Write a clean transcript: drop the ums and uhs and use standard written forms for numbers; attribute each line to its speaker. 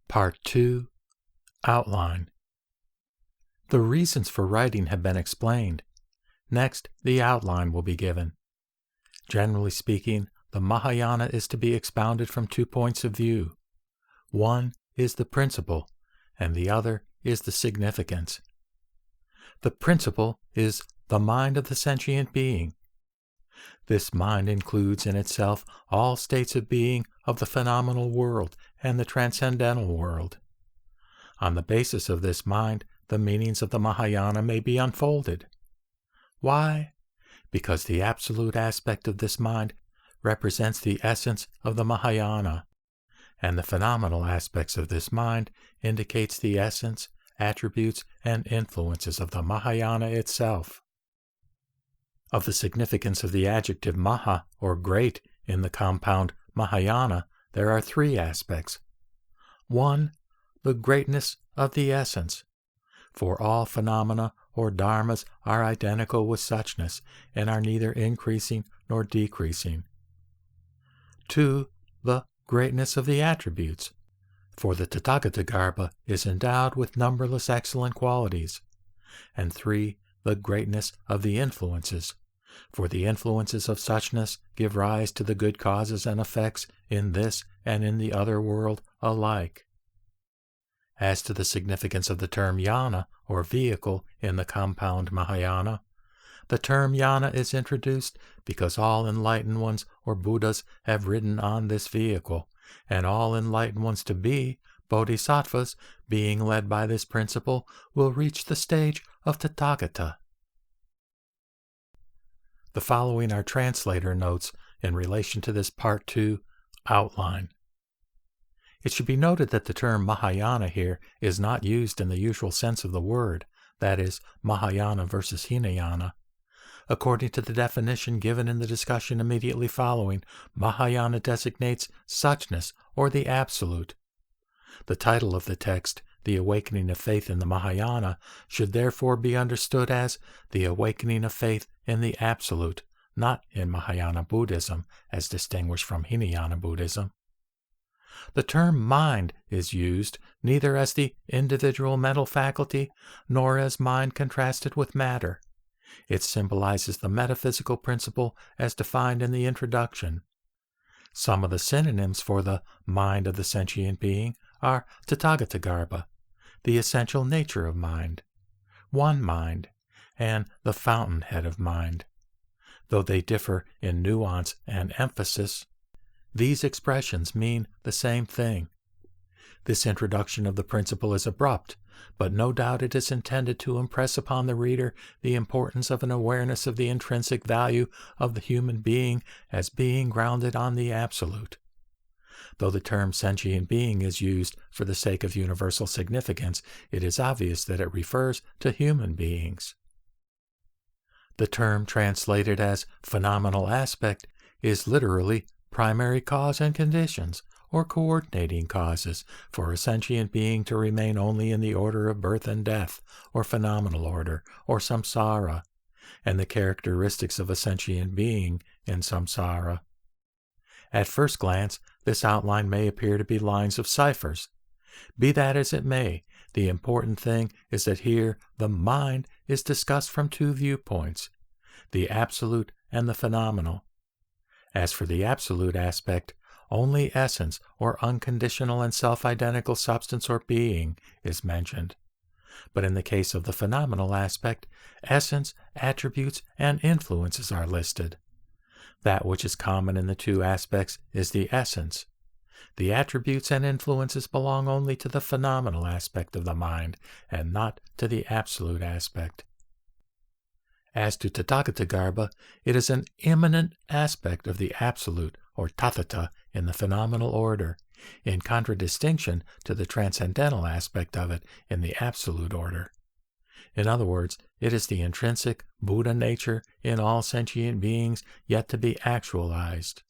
Speaker 1: Part 2. Outline. The reasons for writing have been explained. Next, the outline will be given. Generally speaking, the Mahayana is to be expounded from 2 points of view. One is the principle, and the other is the significance. The principle is the mind of the sentient being. This mind includes in itself all states of being of the phenomenal world and the transcendental world. On the basis of this mind, the meanings of the Mahayana may be unfolded. Why? Because the absolute aspect of this mind represents the essence of the Mahayana, and the phenomenal aspects of this mind indicates the essence, attributes, and influences of the Mahayana itself. Of the significance of the adjective Maha, or great, in the compound Mahayana, there are 3 aspects. 1. The greatness of the essence. For all phenomena or dharmas are identical with suchness and are neither increasing nor decreasing. 2. The greatness of the attributes. For the Tathagata is endowed with numberless excellent qualities. And 3. The greatness of the influences. For the influences of suchness give rise to the good causes and effects in this and in the other world alike. As to the significance of the term yana, or vehicle, in the compound Mahayana, the term yana is introduced because all enlightened ones or Buddhas have ridden on this vehicle, and all enlightened ones to be, bodhisattvas, being led by this principle, will reach the stage of Tathagata. The following are translator notes in relation to this Part 2 outline. It should be noted that the term Mahayana here is not used in the usual sense of the word, that is, Mahayana versus Hinayana. According to the definition given in the discussion immediately following, Mahayana designates suchness, or the Absolute. The title of the text, The Awakening of Faith in the Mahayana, should therefore be understood as The Awakening of Faith in the Absolute, not in Mahayana Buddhism, as distinguished from Hinayana Buddhism. The term mind is used neither as the individual mental faculty nor as mind contrasted with matter. It symbolizes the metaphysical principle as defined in the introduction. Some of the synonyms for the mind of the sentient being are Tathagata, the essential nature of mind, one mind, and the fountainhead of mind. Though they differ in nuance and emphasis, these expressions mean the same thing. This introduction of the principle is abrupt, but no doubt it is intended to impress upon the reader the importance of an awareness of the intrinsic value of the human being as being grounded on the Absolute. Though the term sentient being is used for the sake of universal significance, it is obvious that it refers to human beings. The term translated as phenomenal aspect is literally primary cause and conditions, or coordinating causes, for a sentient being to remain only in the order of birth and death, or phenomenal order, or samsara, and the characteristics of a sentient being in samsara. At first glance, this outline may appear to be lines of ciphers. Be that as it may, the important thing is that here the mind is discussed from 2 viewpoints, the absolute and the phenomenal. As for the absolute aspect, only essence, or unconditional and self-identical substance or being, is mentioned. But in the case of the phenomenal aspect, essence, attributes, and influences are listed. That which is common in the 2 aspects is the essence. The attributes and influences belong only to the phenomenal aspect of the mind, and not to the absolute aspect. As to Tathagata, it is an immanent aspect of the Absolute, or Tathata, in the phenomenal order, in contradistinction to the transcendental aspect of it in the Absolute order. In other words, it is the intrinsic Buddha nature in all sentient beings yet to be actualized.